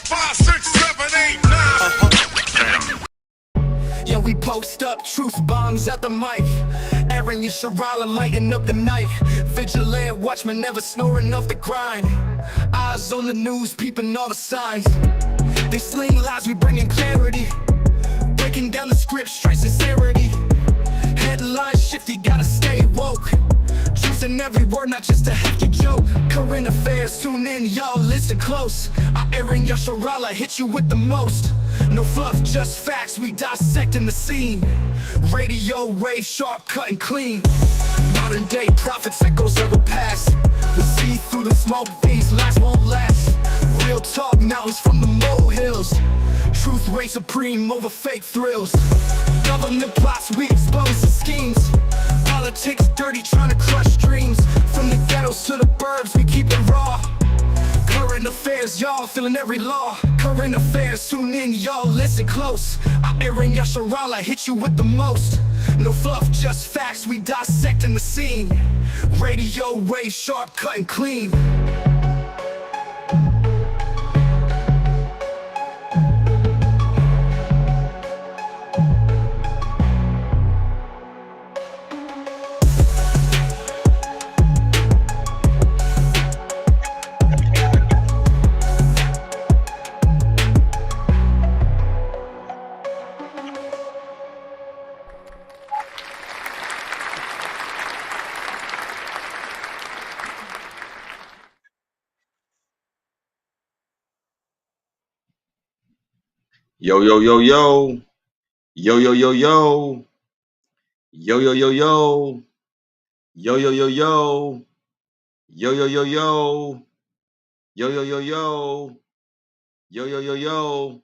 5, 6, 7, 8, 9. Yeah, we post up truth bombs at the mic. Aharon Yasharahla lighting up the night. Vigilant watchmen never snoring off the grind. Eyes on the news, peeping all the signs. They sling lies, we bringing clarity. Breaking down the script, straight sincerity. Headlines shifty, gotta stay woke. Truth in every word, not just a hefty joke. Current affairs, tune in, y'all listen close. Aharon Yasharahla hit you with the most. No fluff, just facts, we dissecting the scene. Radio wave, sharp, cut and clean. Modern day prophets, echoes of the past. We see through the smoke, these lies won't last. Real talk, mountains from the molehills. Truth reigns supreme over fake thrills. Government plots, we expose the schemes. Politics dirty, trying to crush dreams. From the ghettos to the burbs, we keep it raw. Current affairs, y'all feeling every law. Current affairs, tune in, y'all listen close. Aharon Yasharahla hit you with the most. No fluff, just facts, we dissecting the scene. Radio wave, sharp, cut and clean. Yo, yo, yo, yo. Yo, yo, yo, yo. Yo, yo, yo, yo. Yo, yo, yo, yo. Yo, yo, yo, yo. Yo, yo, yo, yo. Yo, yo, yo, yo.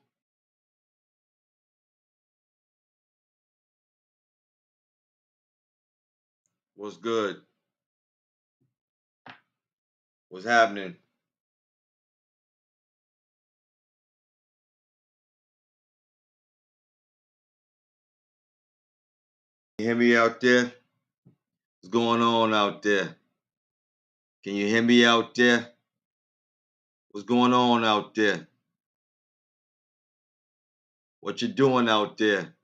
What's good? What's happening? Can you hear me out there? What's going on out there? Can you hear me out there? What's going on out there? What you doing out there?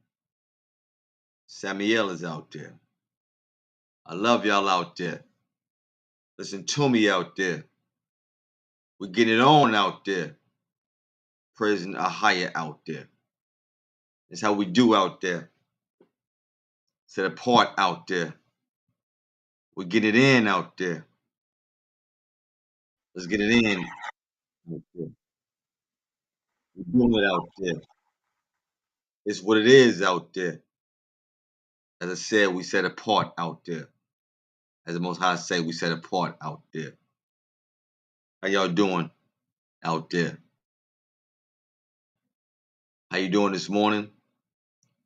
Samuel is out there. I love y'all out there. Listen to me out there. We get it on out there. Praising a higher out there. That's how we do out there. Set apart out there. We get it in out there. Let's get it in out there. We're doing it out there. It's what it is out there. As I said, we set apart out there. As the Most High say, we set apart out there. How y'all doing out there? How you doing this morning,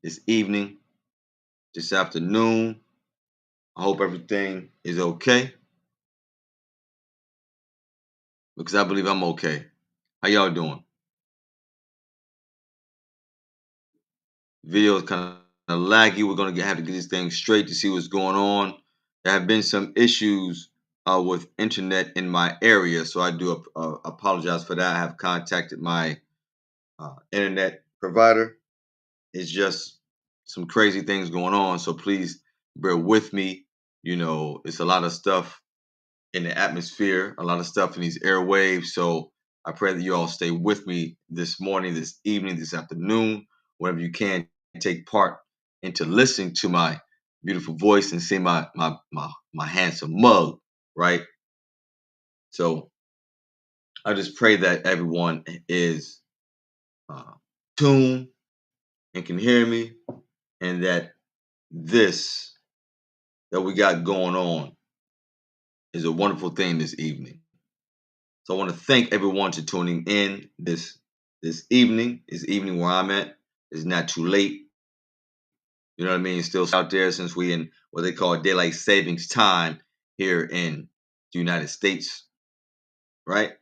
this evening, this afternoon? I hope everything is okay. Because I believe I'm okay. How y'all doing? Video is kind of laggy. We're going to have to get this thing straight to see what's going on. There have been some issues with internet in my area, so I do apologize for that. I have contacted my internet provider. It's just some crazy things going on, so please bear with me. You know, it's a lot of stuff in the atmosphere, a lot of stuff in these airwaves, so I pray that you all stay with me this morning, this evening, this afternoon, whenever you can take part into listening to my beautiful voice and see my handsome mug, right? So I just pray that everyone is tuned and can hear me, and that this that we got going on is a wonderful thing this evening. So I want to thank everyone for tuning in this evening. This evening where I'm at. It's not too late. You know what I mean? Still out there since we in what they call daylight savings time here in the United States, right?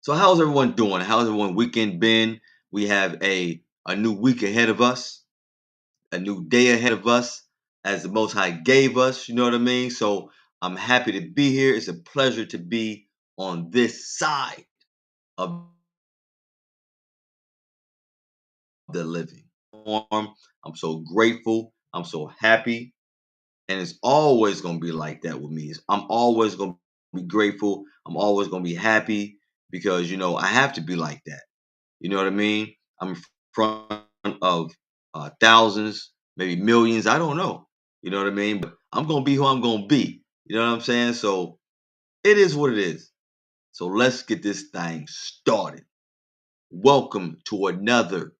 So how's everyone doing? How's everyone weekend been? We have a new week ahead of us, a new day ahead of us, as the Most High gave us. You know what I mean? So I'm happy to be here. It's a pleasure to be on this side of the living. I'm so grateful. I'm so happy. And it's always going to be like that with me. I'm always going to be grateful. I'm always going to be happy because, I have to be like that. You know what I mean? I'm in front of thousands, maybe millions. I don't know. You know what I mean? But I'm going to be who I'm going to be. You know what I'm saying? So it is what it is. So let's get this thing started. Welcome to another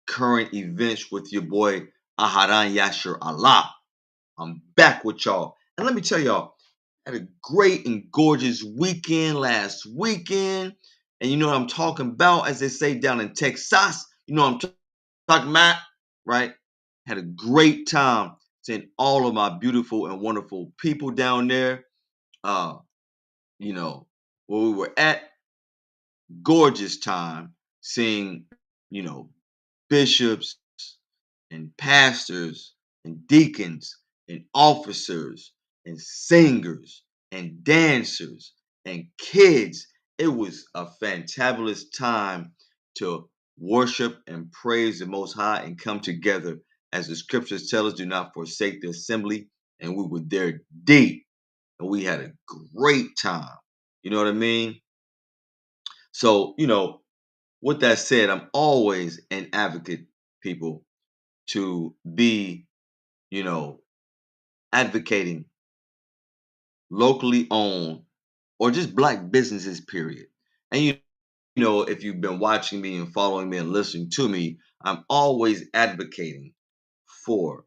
current events with your boy Aharon Yasharahla. I'm back with y'all. And let me tell y'all, I had a great and gorgeous weekend last weekend. And you know what I'm talking about, as they say down in Texas. You know what I'm talking about, right? Had a great time seeing all of my beautiful and wonderful people down there. Uh, where we were at, gorgeous time seeing, you know, bishops and pastors and deacons and officers and singers and dancers and kids. It was a fantabulous time to worship and praise the Most High and come together. As the scriptures tell us, do not forsake the assembly. And we were there deep and we had a great time. You know what I mean? So, with that said, I'm always an advocate, people, to be, you know, advocating locally owned or just black businesses, period. And if you've been watching me and following me and listening to me, I'm always advocating for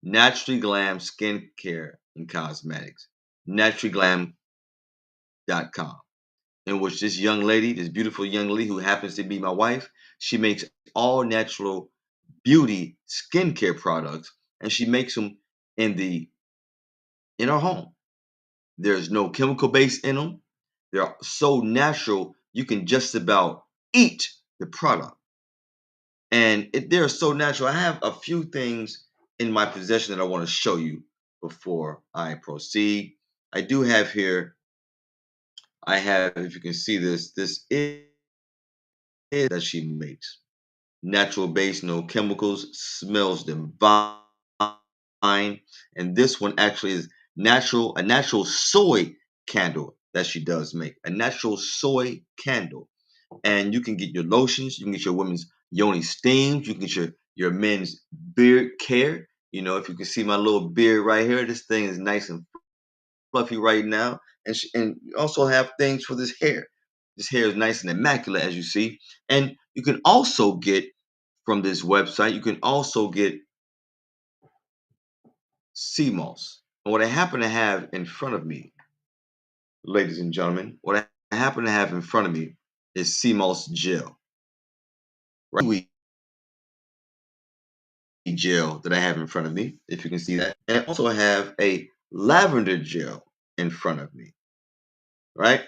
Naturally Glam skincare and cosmetics. naturallyglam.com, in which this young lady, this beautiful young lady who happens to be my wife, she makes all natural beauty skincare products, and she makes them in the in our home. There's no chemical base in them. They're so natural you can just about eat the product, and they're so natural. I have a few things in my possession that I want to show you before I proceed. I do have here. I have, if you can see this, this is that she makes. Natural base, no chemicals, smells divine. And this one actually is a natural soy candle that she does make. A natural soy candle. And you can get your lotions, you can get your women's yoni steams, you can get your men's beard care. If you can see my little beard right here, this thing is nice and fluffy right now. And you also have things for this hair. This hair is nice and immaculate, as you see. And you can also get from this website, you can also get sea moss. And what I happen to have in front of me, ladies and gentlemen, what I happen to have in front of me is sea moss gel. Right? Gel that I have in front of me, if you can see that. And I also have a lavender gel in front of me, right?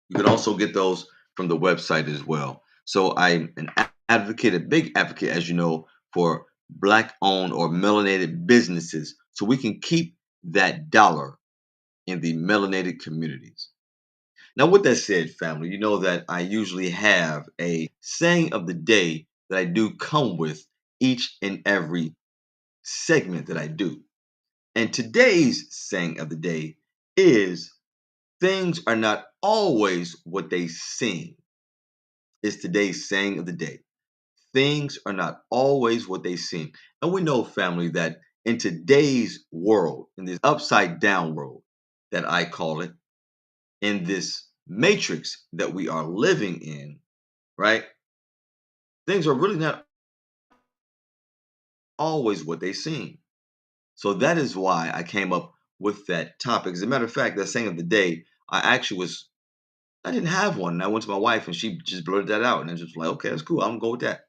You can also get those from the website as well. So I'm an advocate, a big advocate, as you know, for black owned or melanated businesses so we can keep that dollar in the melanated communities. Now, with that said, family, you know that I usually have a saying of the day that I do come with each and every segment that I do. And today's saying of the day is things are not always what they seem. Is today's saying of the day. Things are not always what they seem. And we know, family, that in today's world, in this upside down world that I call it, in this matrix that we are living in, right? Things are really not always what they seem. So that is why I came up with that topic. As a matter of fact, that saying of the day, I didn't have one. And I went to my wife and she just blurted that out. And I just like, okay, that's cool. I'm gonna go with that.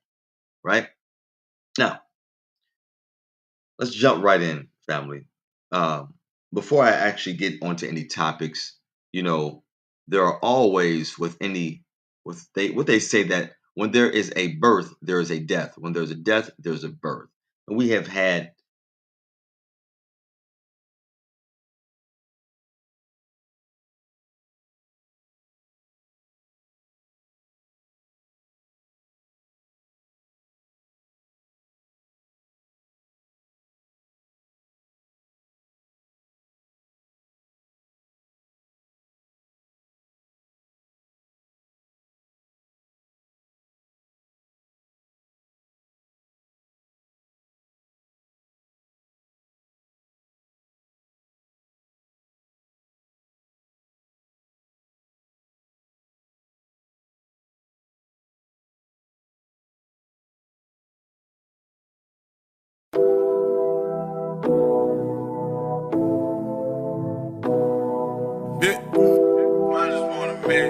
Right? Now, let's jump right in, family. Um, Before I actually get onto any topics, you know, there are always what they say that when there is a birth, there is a death. When there's a death, there's a birth. And we have had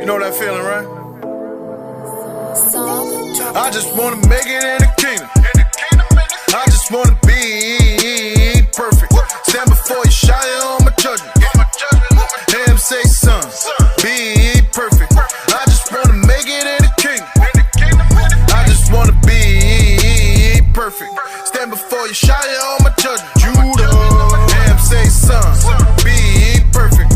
You know that feeling, right? I just wanna make it in the kingdom. I just wanna be perfect. Stand before you, shy on my judgment. Hear him say, son, be perfect. I just wanna make it in the kingdom. I just wanna be perfect. Stand before you, shy on my judgment. Judah, hear him say, son, be perfect.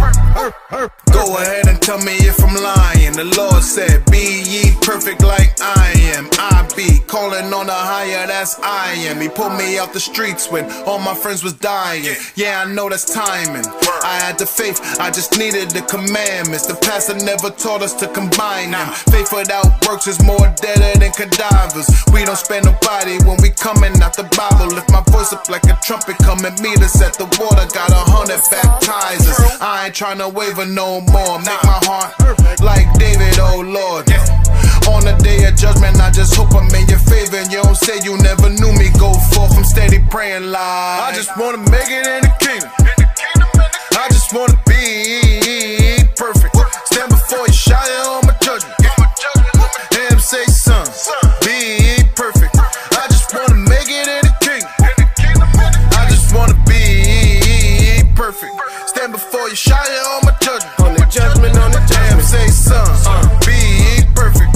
Go ahead and tell me if I'm lying. The Lord said, be ye perfect like I am. I be calling on the higher, that's I am. He pulled me out the streets when all my friends was dying. Yeah, I know that's timing. I had the faith, I just needed the commandments. The pastor never taught us to combine them. Faith without works is more deader than cadavers. We don't spare nobody when we coming out the Bible. Lift my voice up like a trumpet, come and meet us at the water. Got 100 baptizers. I ain't trying to waver no more. Make my heart like David, oh Lord. On the day of judgment, I just hope I'm in your favor. And you don't say you never knew me. Go forth, I'm steady praying live. I just wanna make it in the kingdom. I just wanna be perfect. Stand before you, shy on my judgment. Hear him say, son, be perfect. I just wanna make it in the kingdom. I just wanna be perfect. Stand before you, shy on my judgment. On the judgment, hear him say, son, be perfect.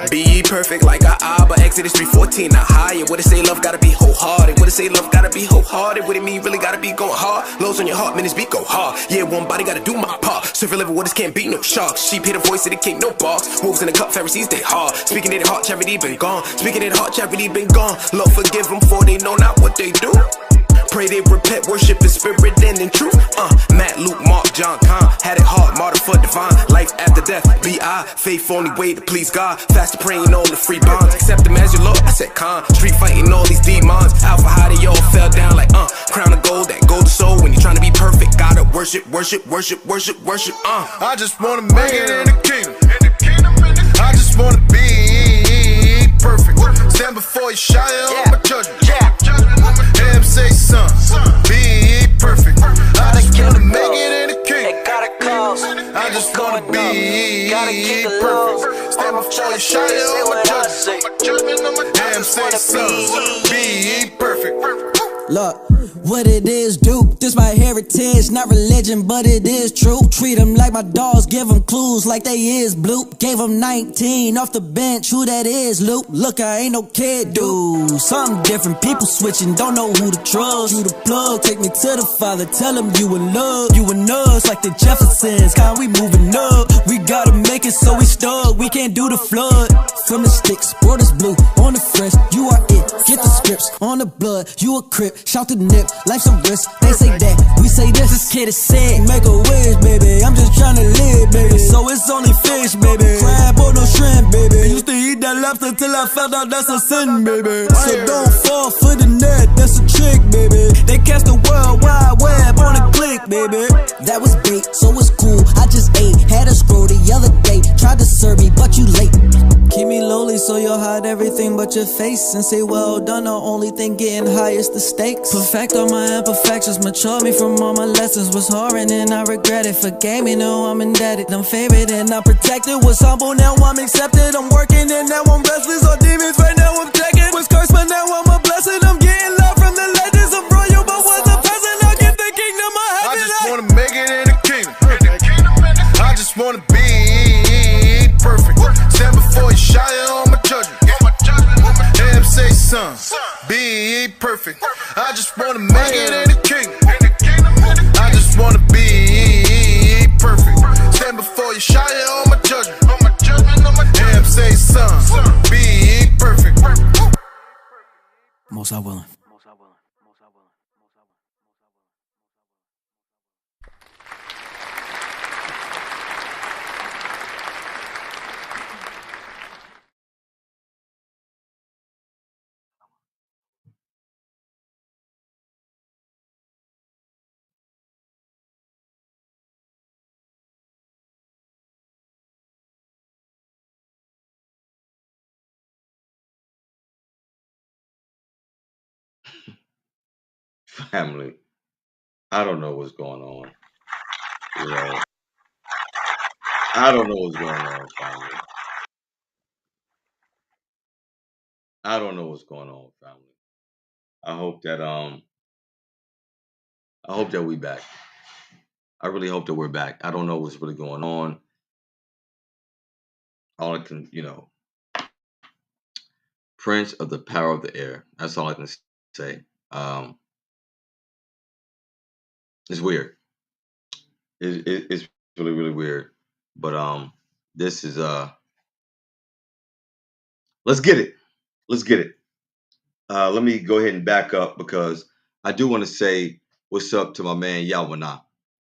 Be ye perfect like Abba, Exodus 3:14. Now higher. What it say? Love gotta be wholehearted. What it say? Love gotta be wholehearted. What it mean? Really gotta be going hard. Lows on your heart, man, this beat go hard. Yeah, one body gotta do my part. Surf living waters can't beat no sharks. Sheep hear the voice of the king, no boss. Wolves in the cup, Pharisees they hard. Speaking in their heart, charity been gone. Speaking in their heart, charity been gone. Lord forgive them for they know not what they do. Pray they repent, worship in spirit and in truth. Matt, Luke, Mark, John, Con. Had it hard, martyr for divine. Life after death, B.I. Faith only way to please God. Fast praying on the free bonds. Accept him as your Lord, I said con. Street fighting all these demons. Alpha, how they all fell down like crown of gold, that golden soul. When you're trying to be perfect, gotta worship, worship, worship, worship, worship, I just wanna make it in the kingdom. I just wanna be perfect. Stand before you, shy on my judgment. Hear him say, son, be perfect. I just wanna make it in the kingdom. I just wanna be perfect. Stand before you, shy on my judgment. Hear him say, son, be perfect. Look, what it is, Duke. This my heritage, not religion, but it is true. Treat them like my dogs, give them clues like they is Bloop. Gave them 19 off the bench, who that is, Luke? Look, I ain't no kid, dude. Something different, people switching, don't know who to trust. You the plug, take me to the Father, tell him you in love. You and us like the Jeffersons, how we moving up. We gotta make it so we stuck, we can't do the flood. From the sticks, borders blue, on the fresh, you are it. Get the scripts, on the blood, you a crip. Shout the nip, life's a risk. They say that, we say this. This kid is sick. Make a wish, baby. I'm just tryna live, baby. So it's only fish, baby. Crab or no shrimp, baby. Used to eat that lobster till I found out that's a sin, baby. So don't fall for the net, that's a trick, baby. They cast the world wide web on a click, baby. That was bait, so it's cool. I just ate, had a scroll the other day. Tried to serve me, but you late. Keep me lowly so you'll hide everything but your face. And say well done, the only thing getting high is the stakes. Perfect all my imperfections, mature me from all my lessons. Was hard and I regret it. Forgave me, no I'm indebted. I'm favored and I'm protected. Was humble, now I'm accepted. I'm working and now I'm restless. All demons right now I'm checking. Was cursed but now I'm a blessing. I'm getting love from the legends of royal, but was a peasant. I'll get the kingdom of heaven. I just wanna make it in the kingdom. I just wanna be perfect. Stand before you, shy on my judgment. Hear him say, son, be perfect. I just wanna make it in the kingdom. I just wanna be perfect. Stand before you, shy on my judgment. Hear him say, son, be perfect. Most I willing. Family, I don't know what's going on. You know, I don't know what's going on, family. I don't know what's going on, family. I hope that we back. I really hope that we're back. I don't know what's really going on. All I can, Prince of the Power of the Air. That's all I can say. It's weird. It's really, really weird. But this is let's get it. Let's get it. Let me go ahead and back up because I do want to say what's up to my man Yawana.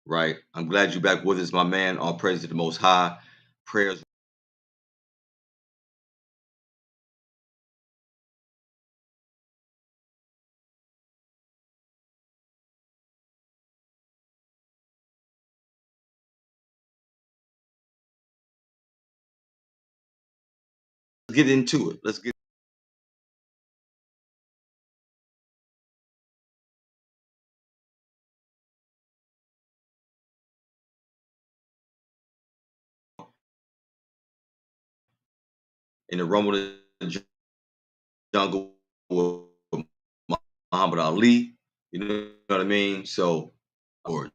Right? I'm glad you're back with us, my man. All praise to the Most High. Prayers. Let's get into it. Let's get in the rumble of the jungle with Muhammad Ali. You know what I mean? So, or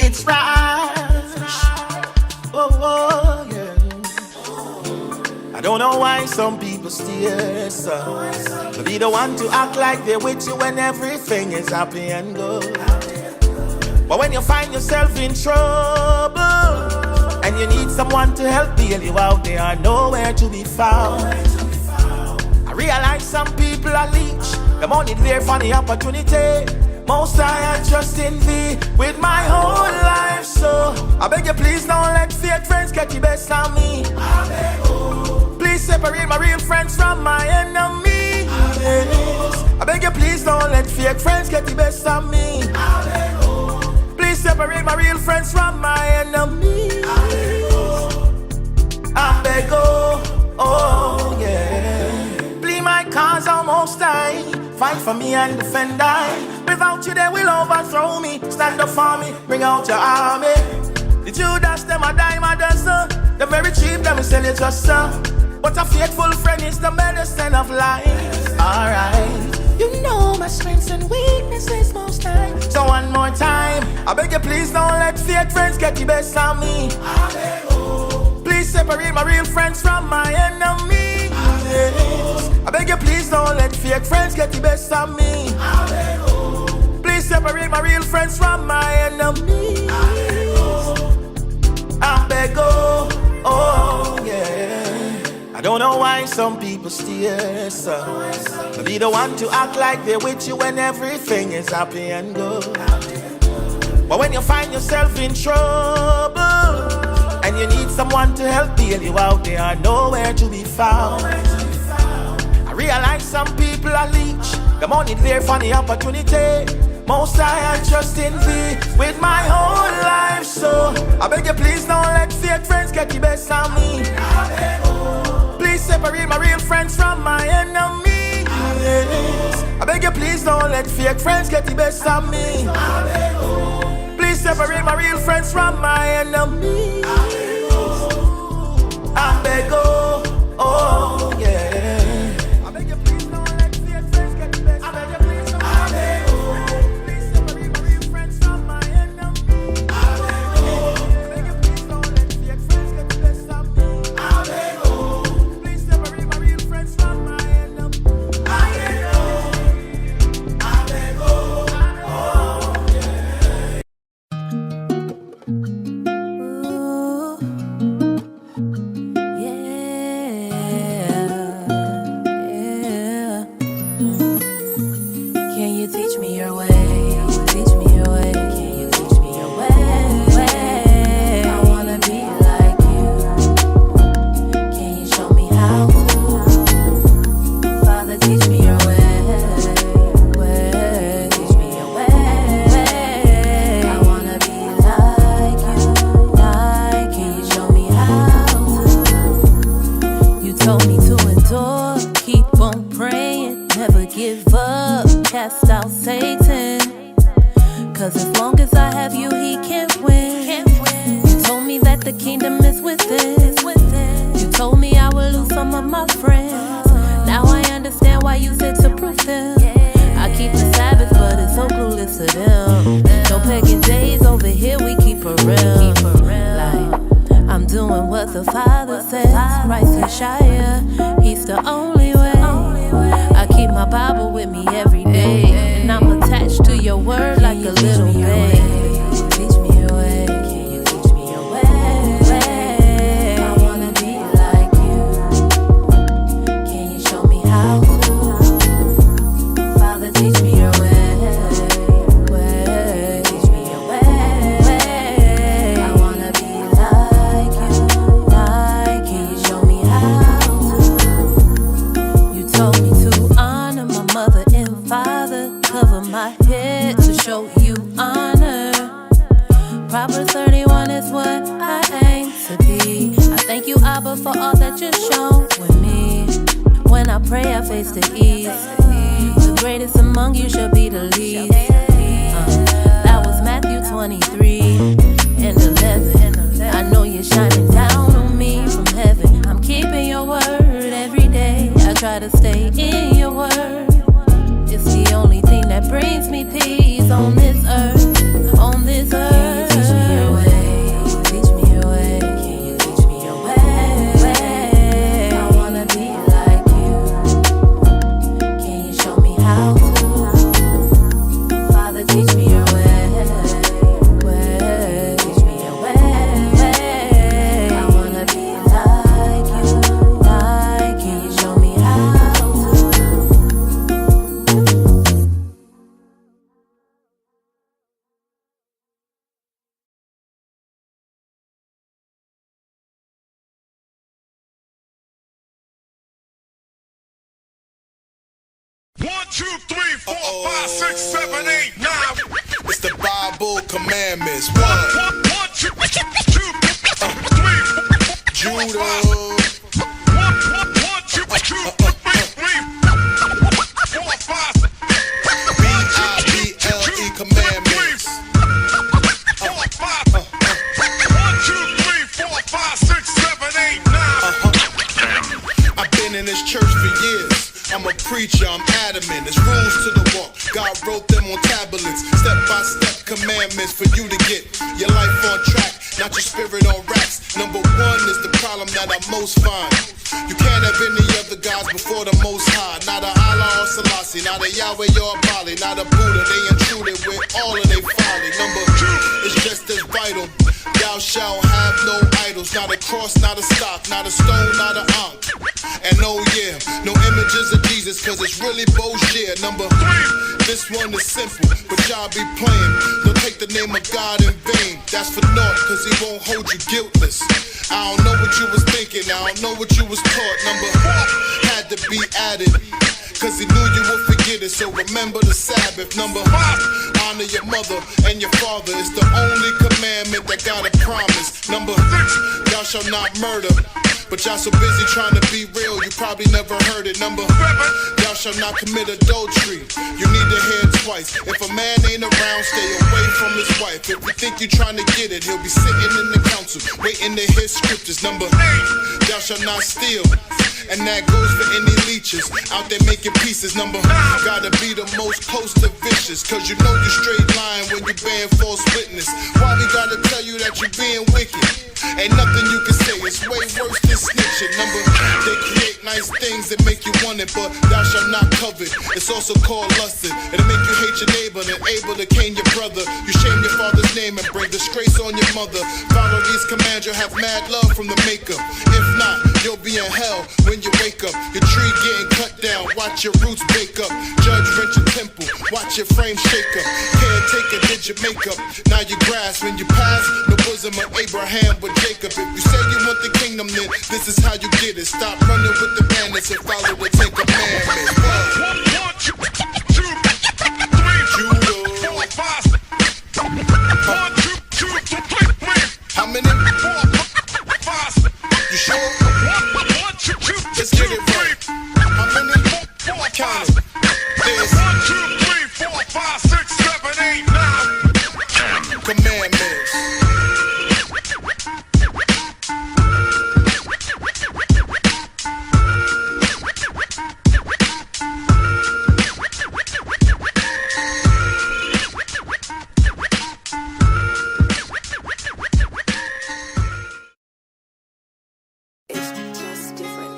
It's right. Oh, yeah. I don't know why some people steer so. To be the one to act like they're with you when everything is happy and good. But when you find yourself in trouble and you need someone to help bail you out, they are nowhere to be found. I realize some people are leech. Them only there for the opportunity. Most I trust in thee with my whole life. So I beg you please don't let fake friends get the best of me. Please separate my real friends from my enemies. I beg you please don't let fake friends get the best of me. Please separate my real friends from my enemies. I beg oh yeah. Plead my cause almost die. Fight for me and defend I. Without you they will overthrow me. Stand up for me, bring out your army. The Judas them a dime a dozen. The very cheap them sell it just so. But a faithful friend is the medicine of life. Alright. You know my strengths and weaknesses most times. So one more time, I beg you please don't let fake friends get the best of me. Please separate my real friends from my enemies. I beg you, please don't let fake friends get the best of me. Please separate my real friends from my enemies. I beg, oh yeah. I don't know why some people steer, so be the one to act like they're with you when everything is happy and good. But when you find yourself in trouble and you need someone to help bail you out, they are nowhere to be found. I realize some people are leech, them only there for the opportunity. Most I trust in thee with my whole life, so I beg you, please don't let fake friends get the best of me. Please separate my real friends from my enemies. I beg you, please don't let fake friends get the best of me. Please separate my real friends from my enemies. I beg, oh yeah. I beg you, please don't let fake friends get the best of me. Please separate my real friends from my enemies. I beg you, please don't let fake friends get the best of me. Please separate my real friends from my enemies. It's the Bible commandments. One, two, three, Judah. B-I-B-L-E commandments. 1, 2, 3, 4, 5, 6, 7, 8, 9. I've been in this church for years. I'm a preacher, I'm adamant. There's rules to the walk. God wrote them on tablets. Step by step commandments for you to get your life on track, not your spirit on racks. Number one is the problem that I most find. You can't have any other gods before the Most High. Not a Allah or Selassie, not a Yahweh or a Bali, not a Buddha. They intruded with all of their folly. Number two is just as vital. Thou shalt have no idols, not a cross, not a stock, not a stone, not a ankh. And oh yeah, no images of Jesus, cause it's really bullshit. Number three, this one is simple, but y'all be playing. Don't take the name of God in vain. That's for naught, cause he won't hold you guiltless. I don't know what you was thinking, I don't know what you was taught. Number four had to be added, cause he knew you would forget it, so remember the Sabbath. Number five, honor your mother and your father. It's the only commandment that got a promise. Number six, thou shalt not murder. But y'all so busy trying to be real, you probably never heard it. Number seven, thou shalt not commit adultery. You need to hear it twice. If a man ain't around, stay away from his wife. If you think you're trying to get it, he'll be sitting in the council, waiting to hear scriptures. Number eight, thou shalt not steal. And that goes for any leeches out there making pieces. Number nine, gotta be the most close to vicious, cause you know you're straight lying when you bearing false witness. Why we gotta tell you that you're being wicked? Ain't nothing you can say, it's way worse than snitching. Number, they create nice things that make you want it, but thou shalt not covet. It's also called lusting. It'll make you hate your neighbor and able to cane your brother. You shame your father's name and bring disgrace on your mother. Follow these commands, you'll have mad love from the maker. If not, you'll be in hell when you wake up. Your tree getting cut down, watch your roots bake up. Judge rent your temple, watch your frame shake up. Caretaker did your makeup, now you grasp. When you pass, no bosom of Abraham but Jacob. If you say you want the kingdom, then this is how you get it. Stop running with the bandits and follow the Ten Commandments. 1, 2, 3, 4, 5. 1, 2, 3. How many? 4, 5. You sure? 1, 2, 2. Let's get it right. How many? 4, count it. There's 1, 2, 3, 4, 5, 6, 7, 8, 9. Commandments.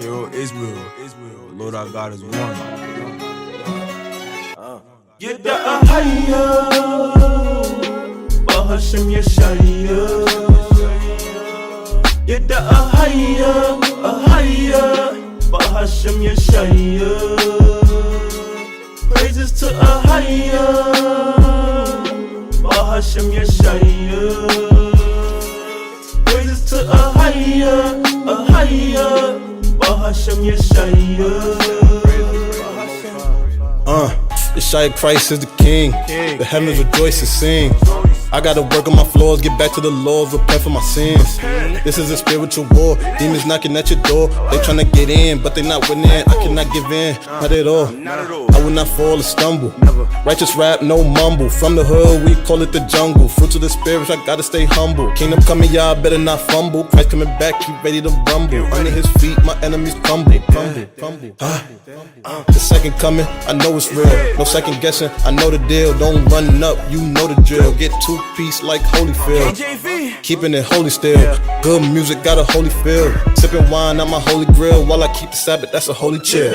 Yo, Israel, the Lord our God is one. Get the Ahaya, Bahasham Yashaya. Get the Ahaya, Bahasham Yashaya. Praises to Ahaya, Bahasham Yashaya. Praises to Ahaya, Bahasham Yashaya. Yeshua Christ is the King. The heavens rejoice and sing. I gotta work on my flaws, get back to the Lord, repent for my sins. This is a spiritual war, demons knocking at your door. They tryna get in, but they not winning. I cannot give in, not at all. I will not fall or stumble. Righteous rap, no mumble. From the hood, we call it the jungle. Fruits of the spirit, I gotta stay humble. Kingdom coming, y'all better not fumble. Christ coming back, keep ready to rumble. Under his feet, my enemies crumble. The second coming, I know it's real. No second guessing, I know the deal. Don't run up, you know the drill. Get 2 piece like Holyfield. Keeping it holy still. Good music got a holy feel. Sipping wine on my holy grill while I keep the Sabbath, that's a holy chill.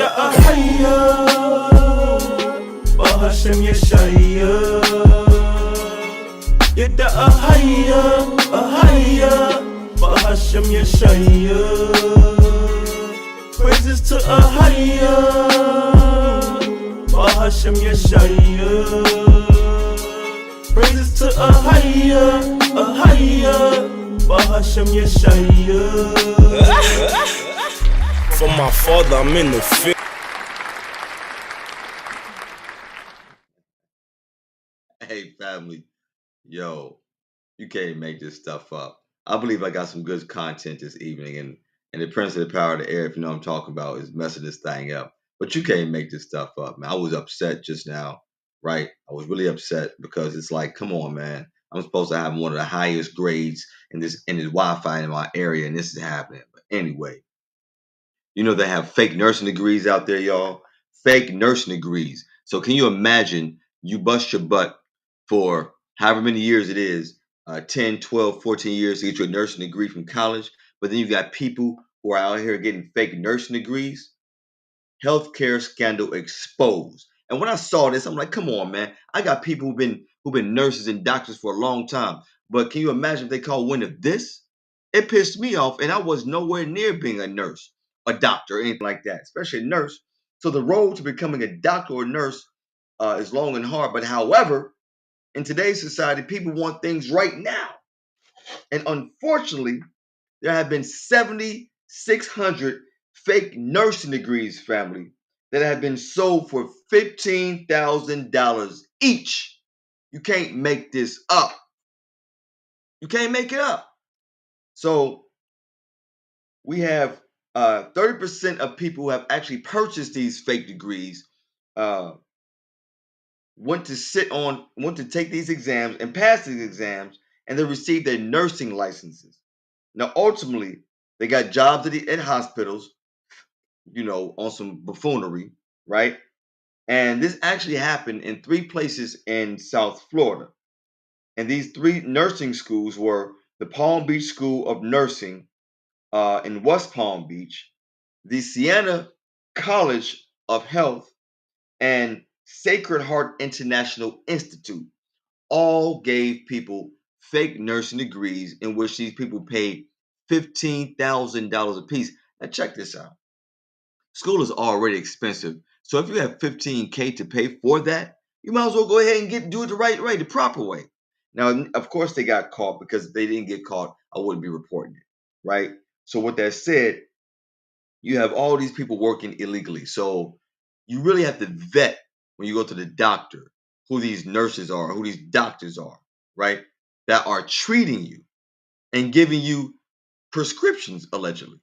Bahasham Yashaya. Get the Ahaya, Bahasham Yashaya. Praises to Ahaya, Bahasham Yashaya. Praises to Ahaya, Bahasham Yashaya. For my father, I'm in the field. Hey, family. Yo, you can't make this stuff up. I believe I got some good content this evening, and the Prince of the Power of the Air, if you know what I'm talking about, is messing this thing up. But you can't make this stuff up, man. I was upset just now, right? I was really upset because it's like, come on, man. I'm supposed to have one of the highest grades in this Wi-Fi in my area, and this is happening. But anyway, you know they have fake nursing degrees out there, y'all. fake nursing degrees. So can you imagine you bust your butt for however many years it is, 10, 12, 14 years to get your nursing degree from college, but then you got people who are out here getting fake nursing degrees? Healthcare scandal exposed. And when I saw this, I'm like, come on, man. I got people who've been nurses and doctors for a long time. But can you imagine if they call wind of this? It pissed me off, and I was nowhere near being a nurse, a doctor, anything like that, especially a nurse. So the road to becoming a doctor or nurse is long and hard. But however, in today's society, people want things right now. And unfortunately, there have been 7,600 fake nursing degrees, family, that have been sold for $15,000 each. You can't make this up. You can't make it up. So we have 30% of people who have actually purchased these fake degrees went to take these exams and pass these exams, and they received their nursing licenses. Now, ultimately, they got jobs at hospitals, on some buffoonery, right? And this actually happened in 3 places in South Florida. And these 3 nursing schools were the Palm Beach School of Nursing in West Palm Beach, the Siena College of Health, and Sacred Heart International Institute. All gave people fake nursing degrees in which these people paid $15,000 a piece. Now, check this out. School is already expensive. So if you have $15K to pay for that, you might as well go ahead and do it the right way, the proper way. Now, of course, they got caught, because if they didn't get caught, I wouldn't be reporting it, right? So with that said, you have all these people working illegally. So you really have to vet when you go to the doctor who these nurses are, who these doctors are, right? That are treating you and giving you prescriptions, allegedly.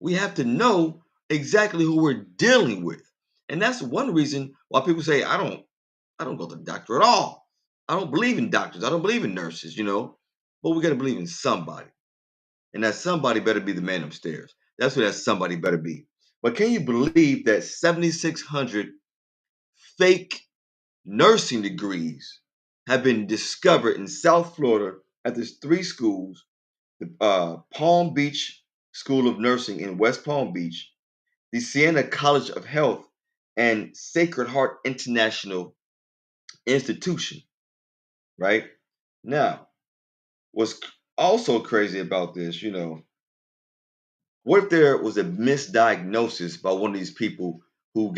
We have to know exactly who we're dealing with. And that's one reason why people say, I don't go to the doctor at all. I don't believe in doctors. I don't believe in nurses, But we got to believe in somebody. And that somebody better be the man upstairs. That's who that somebody better be. But can you believe that 7,600 fake nursing degrees have been discovered in South Florida at these 3 schools, the Palm Beach School of Nursing in West Palm Beach, the Siena College of Health, and Sacred Heart International Institution, right? Now, what's also crazy about this, what if there was a misdiagnosis by one of these people who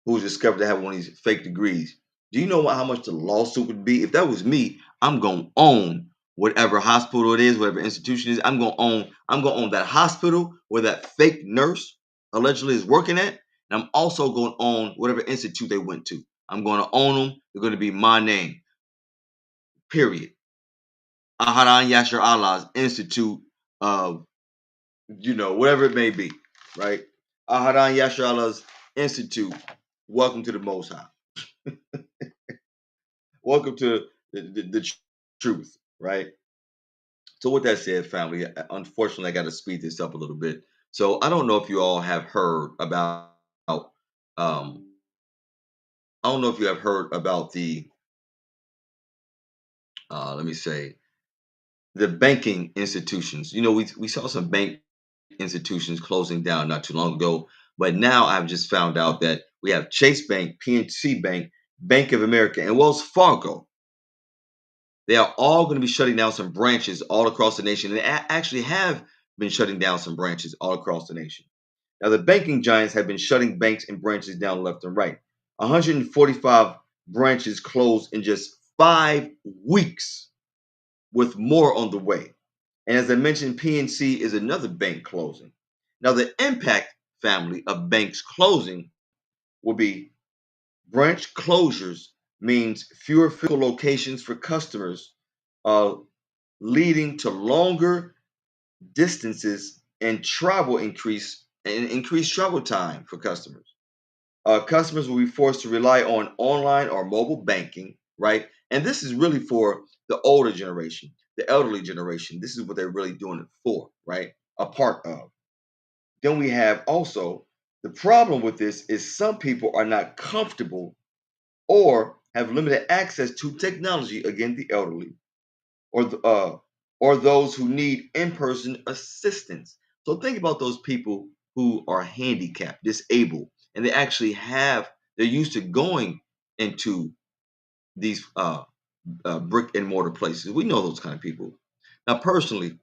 was discovered to have one of these fake degrees? Do you know how much the lawsuit would be? If that was me, I'm gonna own whatever hospital it is, whatever institution it is. I'm gonna own that hospital where that fake nurse allegedly is working at, and I'm also gonna own whatever institute they went to. I'm gonna own them. They're gonna be my name. Period. Aharon Yasharahla's Institute of, whatever it may be, right? Aharon Yasharahla's Institute. Welcome to the Most High. Welcome to the truth, right? So with that said, family, unfortunately, I got to speed this up a little bit. So I don't know if you all have heard about, I don't know if you have heard about the, let me say, the banking institutions. We saw some bank institutions closing down not too long ago, but now I've just found out that we have Chase Bank, PNC Bank, Bank of America, and Wells Fargo. They are all going to be shutting down some branches all across the nation, and they actually have been shutting down some branches all across the nation. Now, the banking giants have been shutting banks and branches down left and right. 145 branches closed in just 5 weeks, with more on the way. And as I mentioned, PNC is another bank closing. Now, the impact, family, of banks closing will be branch closures means fewer physical locations for customers, leading to longer distances and increased travel time for customers. Customers will be forced to rely on online or mobile banking, right? And this is really for the older generation, the elderly generation. This is what they're really doing it for, right? A part of. Then we have also The problem with this is some people are not comfortable or have limited access to technology, again, the elderly, or those who need in-person assistance. So think about those people who are handicapped, disabled, and they're used to going into these brick and mortar places. We know those kind of people. Now, personally,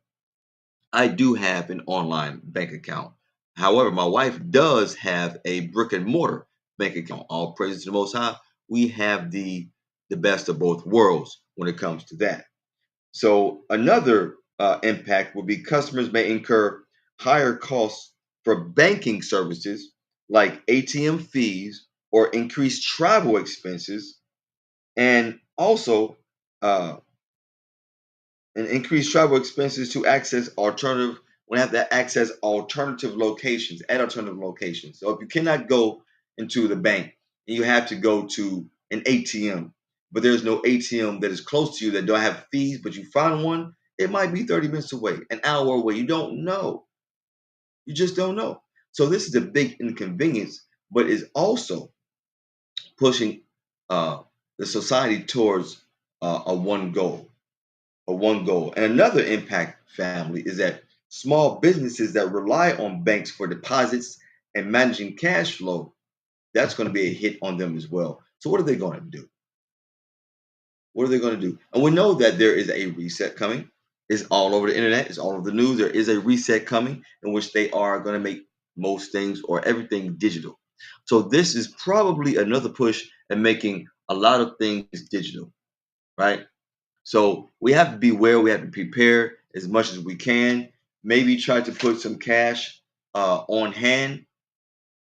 I do have an online bank account. However, my wife does have a brick and mortar bank account. All praise to the Most High. We have the best of both worlds when it comes to that. So another impact would be customers may incur higher costs for banking services like ATM fees or increased travel expenses, and also uh, and increased travel expenses to access alternative when have to access alternative locations at alternative locations. So if you cannot go into the bank and you have to go to an ATM, but there's no ATM that is close to you that don't have fees, but you find one, it might be 30 minutes away, an hour away. You don't know. You just don't know. So this is a big inconvenience, but is also pushing the society towards a one goal. And another impact, family, is that small businesses that rely on banks for deposits and managing cash flow, that's going to be a hit on them as well. So what are they going to do? What are they going to do? And we know that there is a reset coming. It's all over the internet. It's all over the news. There is a reset coming in which they are going to make most things or everything digital. So this is probably another push at making a lot of things digital, right? So we have to be aware. We have to prepare as much as we can. Maybe try to put some cash on hand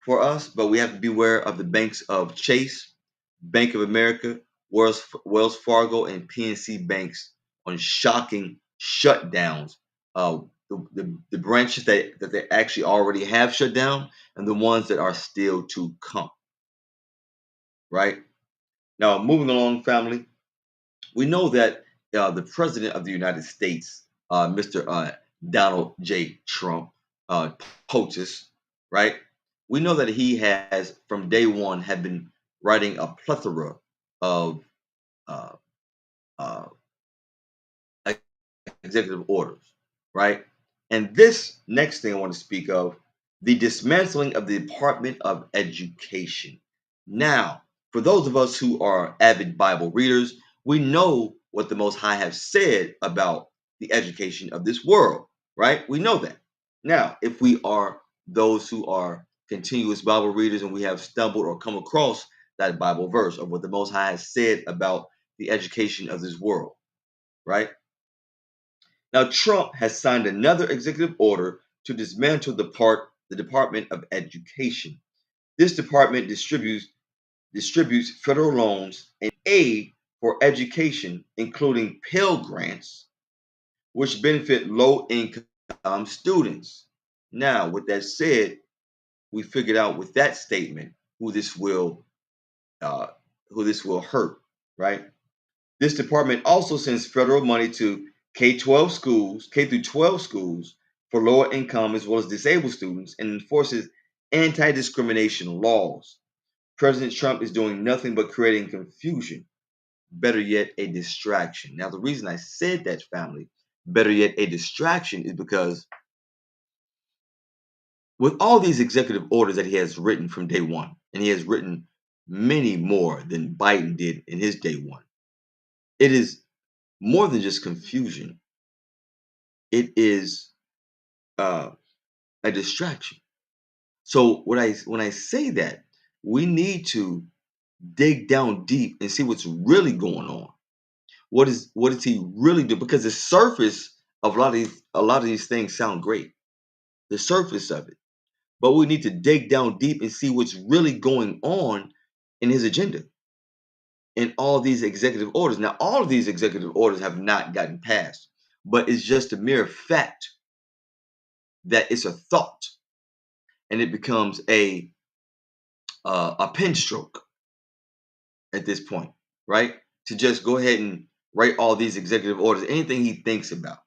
for us, but we have to be aware of the banks of Chase, Bank of America, Wells Fargo, and PNC banks on shocking shutdowns. The branches that they actually already have shut down, and the ones that are still to come. Right now, moving along, family. We know that the president of the United States, Mr. Donald J. Trump, POTUS, right? We know that he has, from day one, had been writing a plethora of uh, uh, executive orders, right? And this next thing I want to speak of, the dismantling of the Department of Education. Now, for those of us who are avid Bible readers, we know what the Most High have said about the education of this world, right? We know that. Now, if we are those who are continuous Bible readers and we have stumbled or come across that Bible verse of what the Most High has said about the education of this world, right? Now, Trump has signed another executive order to dismantle the Department of Education. This department distributes federal loans and aid for education, including Pell Grants, which benefit low-income students. Now, with that said, we figured out with that statement who this will hurt, right? This department also sends federal money to K-12 schools, K through 12 schools for lower income as well as disabled students, and enforces anti-discrimination laws. President Trump is doing nothing but creating confusion. Better yet, a distraction. Now, the reason I said that, family, better yet, a distraction, is because with all these executive orders that he has written from day one, and he has written many more than Biden did in his day one, it is more than just confusion. It is a distraction. So when I say that, we need to dig down deep and see what's really going on. What is he really doing? Because the surface of a lot of these things sound great. The surface of it. But we need to dig down deep and see what's really going on in his agenda. In all these executive orders. Now, all of these executive orders have not gotten passed, but it's just a mere fact that it's a thought, and it becomes a pen stroke at this point, right? To just go ahead and write all these executive orders, anything he thinks about,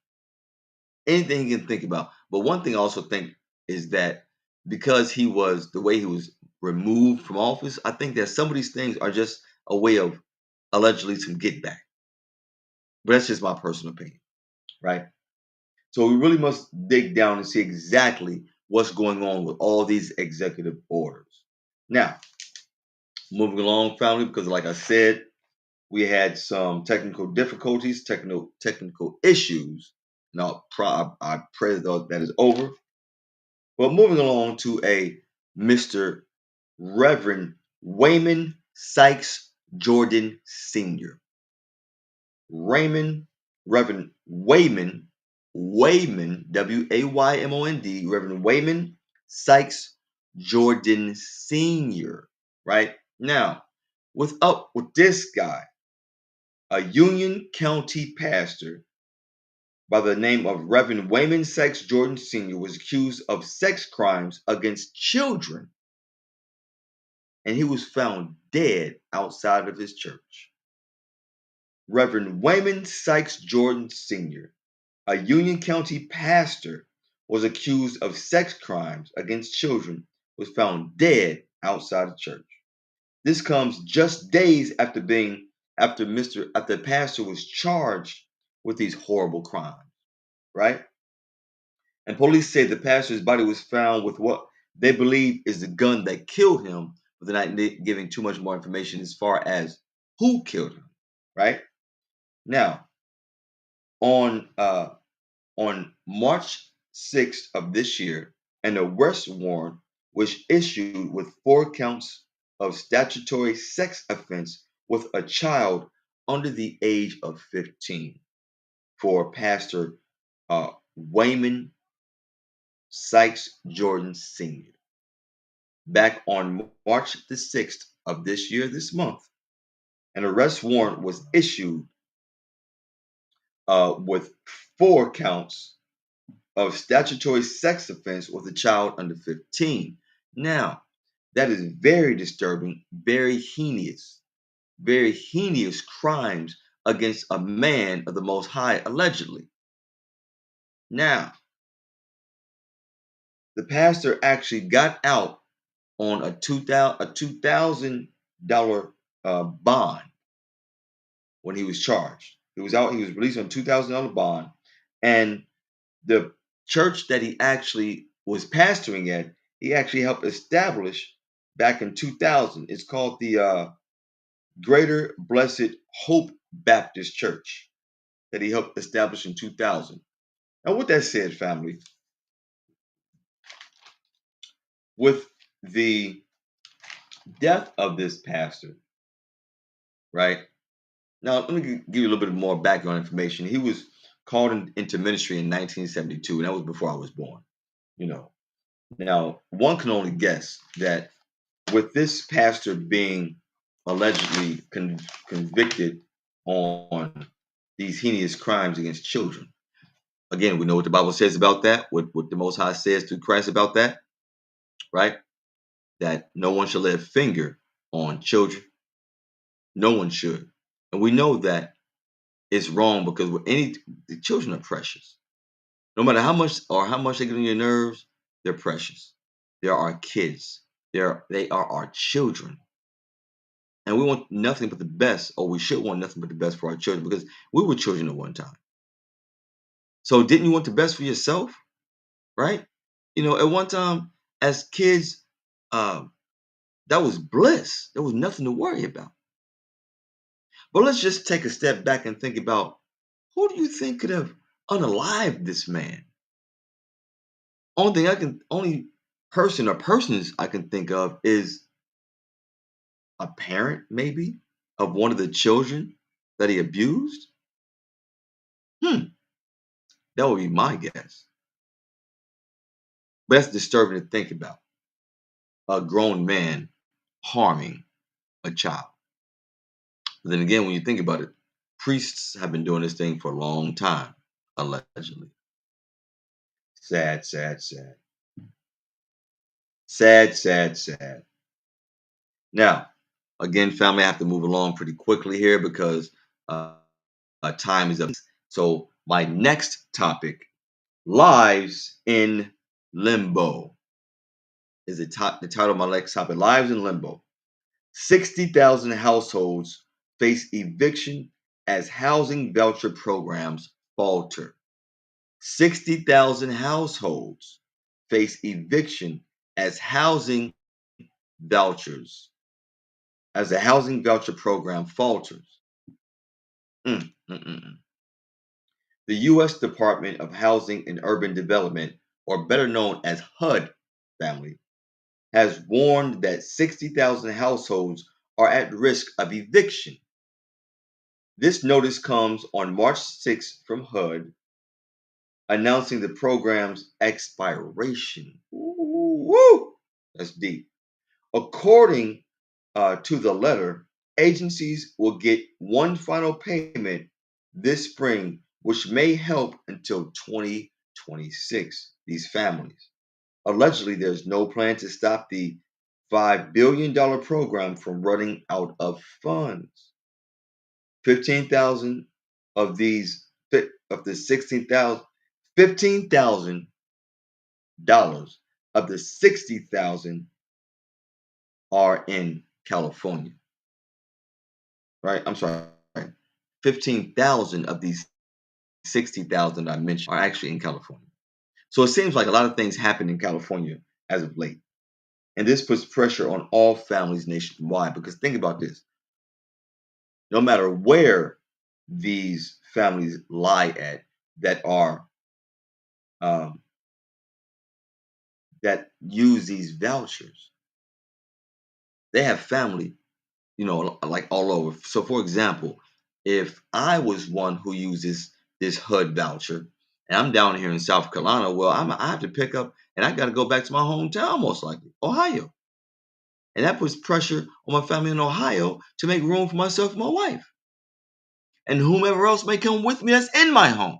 anything he can think about. But one thing I also think is that because the way he was removed from office, I think that some of these things are just a way of allegedly some get back. But that's just my personal opinion, right? So we really must dig down and see exactly what's going on with all these executive orders. Now, moving along, family, because like I said, we had some technical difficulties, technical issues. Now, I pray that is over. But moving along to a Mr. Reverend Wayman Sykes Jordan Sr. Reverend Wayman, Waymond, Reverend Wayman Sykes Jordan Sr. Right? Now, with this guy, a Union County pastor by the name of Reverend Wayman Sykes Jordan Sr. was accused of sex crimes against children, and he was found dead outside of his church. Reverend Wayman Sykes Jordan Sr., a Union County pastor, was accused of sex crimes against children, was found dead outside the church. This comes just days after the pastor was charged with these horrible crimes, right? And police say the pastor's body was found with what they believe is the gun that killed him, but they're not giving too much more information as far as who killed him, right? Now, on March 6th of this year, an arrest warrant was issued with 4 counts of statutory sex offense with a child under the age of 15 for Pastor Wayman Sykes Jordan Sr. Back on March the 6th of this month, an arrest warrant was issued with 4 counts of statutory sex offense with a child under 15. Now, that is very disturbing, very heinous crimes against a man of the Most High, allegedly. Now, the pastor actually got out on a $2,000 bond when he was charged. He was released on a $2,000 bond, and the church that he actually was pastoring at, he actually helped establish back in 2000. It's called the Greater Blessed Hope Baptist Church that he helped establish in 2000. Now, with that said, family, with the death of this pastor, right? Now, let me give you a little bit more background information. He was called into ministry in 1972, and that was before I was born, you know. Now, one can only guess that with this pastor being allegedly convicted on these heinous crimes against children, again, we know what the Bible says about that, what the Most High says through Christ about that, right? That no one shall lay a finger on children. No one should. And we know that it's wrong because the children are precious. No matter how much they get on your nerves, they're precious. They're our kids. They are our children. And we want nothing but the best, or we should want nothing but the best for our children, because we were children at one time. So didn't you want the best for yourself? Right? You know, at one time, as kids, that was bliss. There was nothing to worry about. But let's just take a step back and think about, who do you think could have unalived this man? Only person or persons I can think of is a parent, maybe, of one of the children that he abused. That would be my guess. But that's disturbing to think about. A grown man harming a child. But then again, when you think about it, priests have been doing this thing for a long time, allegedly. Sad, sad, sad. Sad, sad, sad. Now, again, family, I have to move along pretty quickly here because time is up. So my next topic, lives in limbo. is the title of my next topic. Lives in limbo. 60,000 households face eviction as housing voucher programs falter. 60,000 households face eviction as vouchers, as the housing voucher program falters. Mm, mm, mm, mm. The U.S. Department of Housing and Urban Development, or better known as HUD family, has warned that 60,000 households are at risk of eviction. This notice comes on March 6th from HUD, announcing the program's expiration. Ooh, woo! That's deep. According to the letter, agencies will get one final payment this spring, which may help until 2026. These families. Allegedly, there's no plan to stop the $5 billion program from running out of funds. 15,000 of these, of the 16,000, $15,000 of the 60,000 are in California. Right? I'm sorry. 15,000 of these 60,000 I mentioned are actually in California. So it seems like a lot of things happen in California as of late. And this puts pressure on all families nationwide, because think about this. No matter where these families lie at that are that use these vouchers, they have family, like all over. So for example, if I was one who uses this HUD voucher and I'm down here in South Carolina, well, I have to pick up and I got to go back to my hometown, most likely, Ohio. And that puts pressure on my family in Ohio to make room for myself and my wife. And whomever else may come with me that's in my home.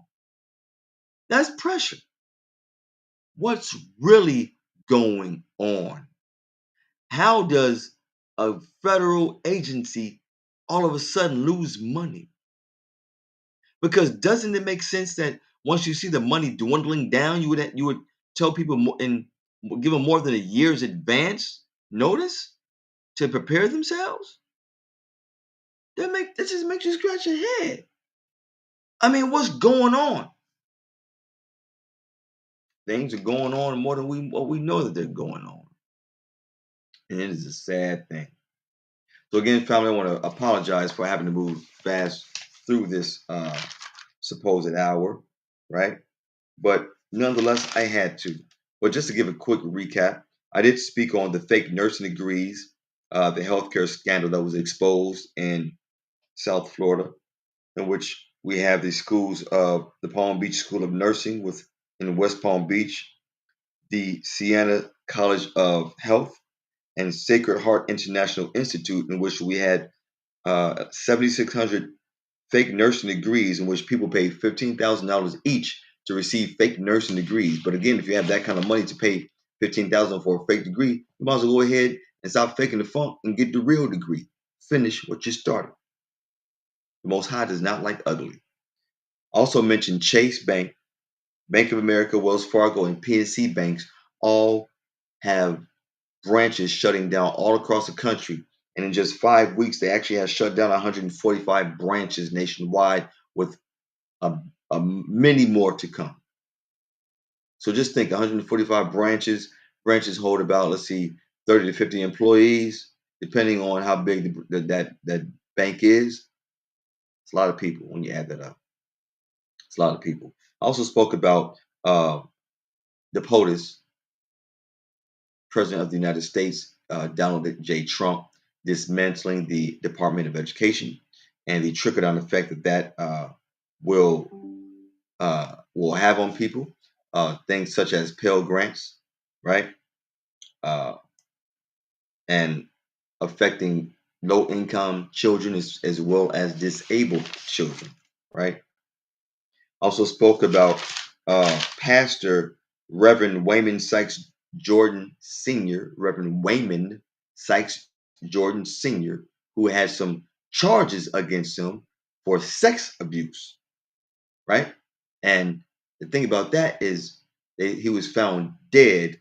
That's pressure. What's really going on? How does a federal agency all of a sudden lose money? Because doesn't it make sense that once you see the money dwindling down, you would tell people more and give them more than a year's advance notice to prepare themselves? That just makes you scratch your head. I mean, what's going on? Things are going on more than we know that they're going on. And it is a sad thing. So again, family, I want to apologize for having to move fast through this supposed hour, right? But nonetheless, I had to. But just to give a quick recap, I did speak on the fake nursing degrees, the healthcare scandal that was exposed in South Florida, in which we have the schools of the Palm Beach School of Nursing in West Palm Beach, the Siena College of Health, and Sacred Heart International Institute, in which we had 7,600 fake nursing degrees, in which people pay $15,000 each to receive fake nursing degrees. But again, if you have that kind of money to pay $15,000 for a fake degree, you might as well go ahead and stop faking the funk and get the real degree. Finish what you started. The Most High does not like ugly. Also mentioned Chase Bank, Bank of America, Wells Fargo, and PNC banks all have branches shutting down all across the country. And in just 5 weeks, they actually have shut down 145 branches nationwide, with many more to come. So just think, 145 branches. Branches hold about, 30 to 50 employees, depending on how big that bank is. It's a lot of people when you add that up. It's a lot of people. I also spoke about the POTUS, President of the United States, Donald J. Trump, dismantling the Department of Education and the trickle-down effect that will have on people. Things such as Pell Grants, right? And affecting low-income children as well as disabled children, right? Also spoke about Pastor Reverend Wayman Sykes Jordan Sr., Reverend Wayman Sykes Jordan Sr., who had some charges against him for sex abuse, right? And the thing about that is he was found dead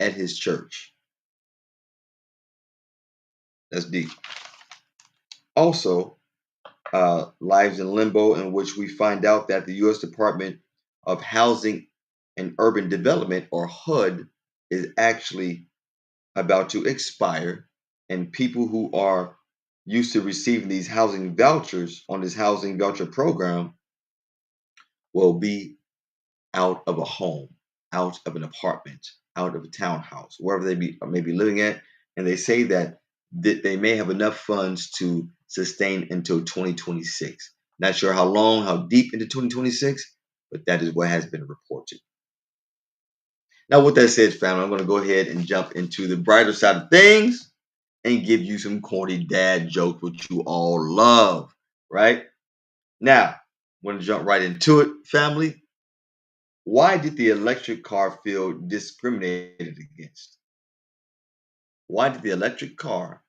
at his church. That's deep. Also, Lives in Limbo, in which we find out that the U.S. Department of Housing and Urban Development, or HUD, is actually about to expire, and people who are used to receiving these housing vouchers on this housing voucher program will be out of a home, out of an apartment, out of a townhouse, wherever they may be living at. And they say that they may have enough funds to sustain until 2026. Not sure how long, how deep into 2026, but that is what has been reported. Now, with that said, family, I'm going to go ahead and jump into the brighter side of things and give you some corny dad jokes, which you all love, right? Now, I'm going to jump right into it, family. Why did the electric car feel discriminated against? Why did the electric car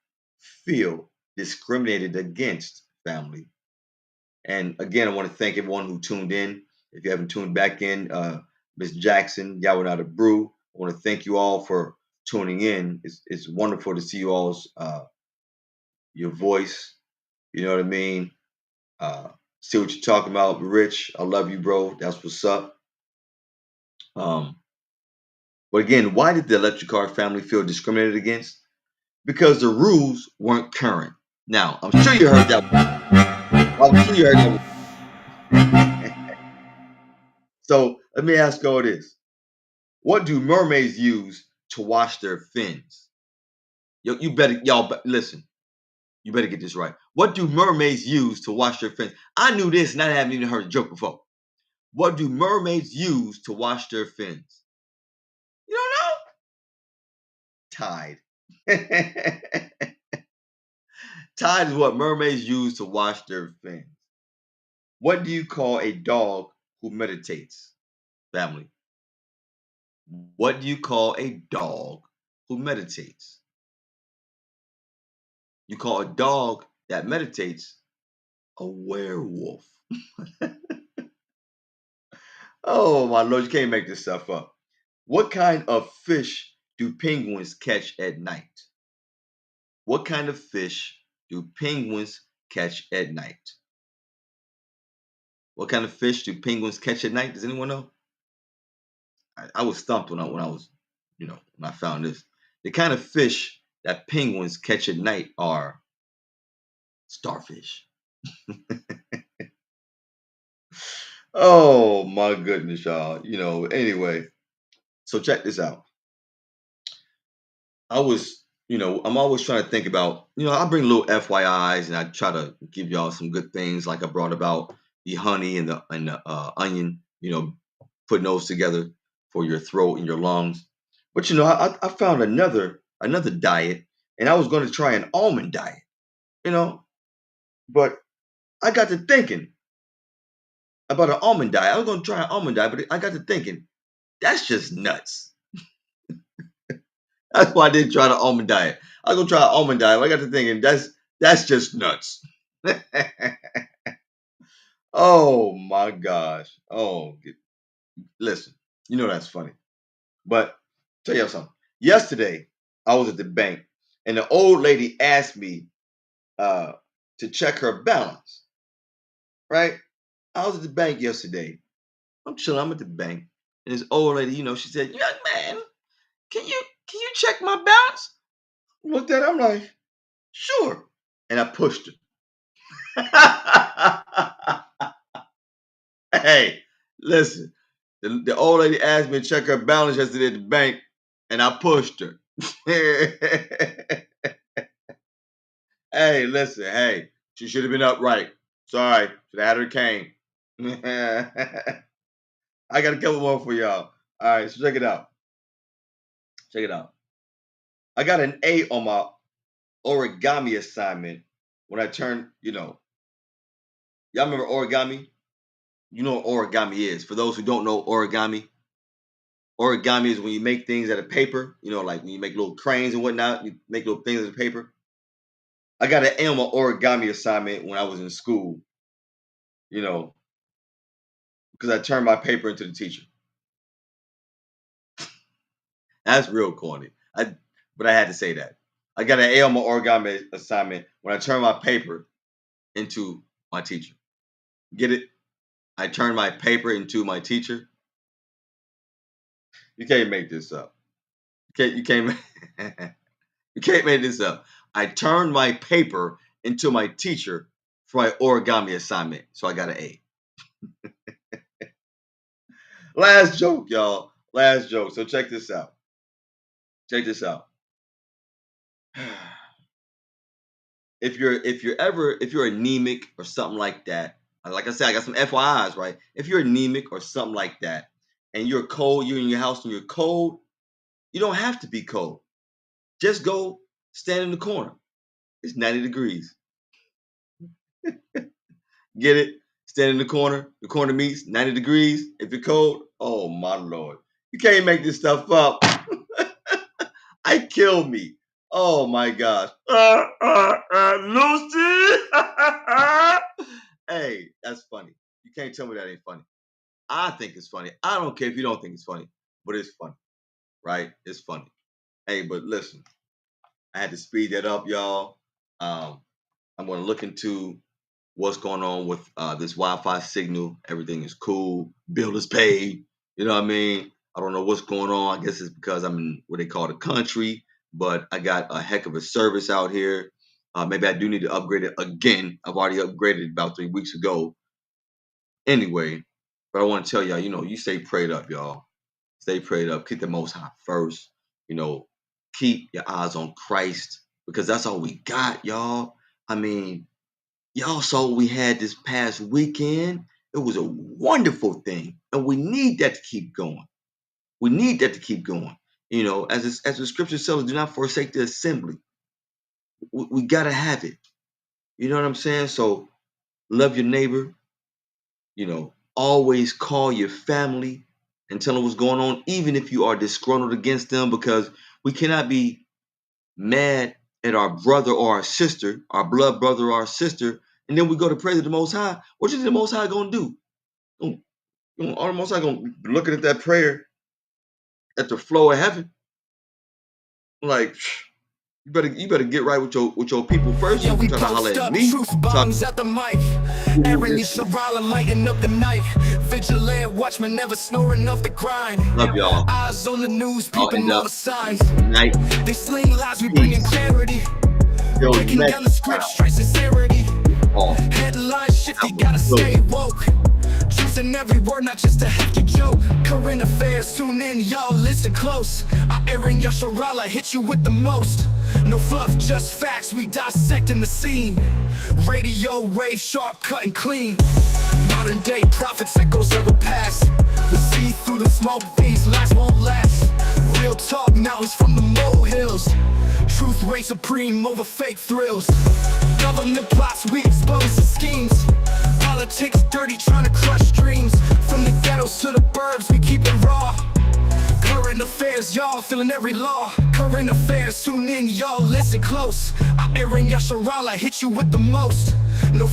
feel discriminated against, family? And again, I want to thank everyone who tuned in. If you haven't tuned back in, Miss Jackson, y'all went out of brew. I want to thank you all for tuning in. It's wonderful to see you all's your voice. You know what I mean? See what you're talking about, Rich. I love you, bro. That's what's up. But again, why did the electric car family feel discriminated against? Because the rules weren't current. Now, I'm sure you heard that one. I'm sure you heard that one. So let me ask all this. What do mermaids use to wash their fins? Listen. You better get this right. What do mermaids use to wash their fins? I knew this and I haven't even heard a joke before. What do mermaids use to wash their fins? You don't know? Tide. Tide is what mermaids use to wash their fins. What do you call a dog who meditates, family? What do you call a dog who meditates? You call a dog that meditates a werewolf. Oh, my Lord, you can't make this stuff up. What kind of fish do penguins catch at night? What kind of fish do penguins catch at night? What kind of fish do penguins catch at night? Does anyone know? I was stumped when I was, when I found this. The kind of fish that penguins catch at night are starfish. Oh my goodness, y'all. Anyway, so check this out. I'm always trying to think about, I bring little FYIs and I try to give y'all some good things, like I brought about the honey and the onion, putting those together for your throat and your lungs. But I found another diet, and I was going to try an almond diet, but I got to thinking about an almond diet. I was going to try an almond diet, but I got to thinking, that's just nuts. That's why I didn't try the almond diet. I was gonna try an almond diet. I got to thinking, that's just nuts. Oh my gosh. Listen, that's funny. But tell y'all something. Yesterday, I was at the bank, and the old lady asked me to check her balance. Right? I was at the bank yesterday. I'm chilling. I'm at the bank, and this old lady, she said, "Young man, can you check my balance?" Looked at her, I'm like, "Sure," and I pushed her. Hey, listen. The old lady asked me to check her balance yesterday at the bank, and I pushed her. Hey, listen. Hey, she should have been upright. Sorry, should have had her cane. I got a couple more for y'all. All right, so check it out. Check it out. I got an A on my origami assignment when I turned, y'all remember origami? You know what origami is. For those who don't know origami is when you make things out of paper, like when you make little cranes and whatnot, you make little things out of paper. I got an A on my origami assignment when I was in school, because I turned my paper into the teacher. That's real corny. But I had to say that. I got an A on my origami assignment when I turned my paper into my teacher. Get it? I turned my paper into my teacher. You can't make this up. You can't make this up. I turned my paper into my teacher for my origami assignment, so I got an A. Last joke, y'all. Last joke. So check this out. Check this out. If you're anemic or something like that, like I said, I got some FYIs, right? If you're anemic or something like that, and you're cold, you're in your house and you're cold, you don't have to be cold. Just go stand in the corner. It's 90 degrees. Get it? Stand in the corner. The corner meets 90 degrees. If you're cold, oh my Lord. You can't make this stuff up. I kill me. Oh my gosh. Lucy. Hey, that's funny. You can't tell me that ain't funny. I think it's funny. I don't care if you don't think it's funny, but it's funny, right? It's funny. Hey, but listen, I had to speed that up, y'all. I'm going to look into what's going on with this Wi-Fi signal. Everything is cool. Bill is paid. You know what I mean? I don't know what's going on. I guess it's because I'm in what they call the country, but I got a heck of a service out here. Maybe I do need to upgrade it again. I've already upgraded about 3 weeks ago. Anyway, but I want to tell y'all, you stay prayed up, y'all. Stay prayed up. Keep the Most High first. Keep your eyes on Christ because that's all we got, y'all. I mean, y'all saw what we had this past weekend. It was a wonderful thing, and we need that to keep going. We need that to keep going. As the scripture says, do not forsake the assembly. We got to have it. You know what I'm saying? So love your neighbor. Always call your family and tell them what's going on, even if you are disgruntled against them, because we cannot be mad at our brother or our sister, our blood brother or our sister, and then we go to pray to the Most High. What is the Most High going to do? All the Most High going to be looking at that prayer at the flow of heaven. Like, you better get right with your people first. Yeah, we trying to holler post at up, me. truth bombs at the mic. Aharon Yasharahla lighting up the night. Vigilant watchman never snoring off the grind. Love y'all. Eyes on the news, peeping all the signs. Night. They sling lies, we bringing clarity. Breaking down the script, straight sincerity. Headlines shifty, gotta stay woke. Truth in every word, not just a hefty joke. Current affairs, tune in, y'all listen close. Aharon Yasharahla hit you with the most. No fluff, just facts, we dissecting the scene. Radio wave, sharp, cut and clean. Modern day prophets, echoes of the past. We see through the smoke, these lies won't last. Real talk, mountains from the molehills. Truth reigns supreme over fake thrills. Government plots, we expose the schemes. Politics dirty, trying to crush dreams. From the ghettos to the burbs, we keep it raw. Current affairs, y'all feeling every law. Current affairs, tune in, y'all listen close. Aharon Yasharahla hit you with the most. No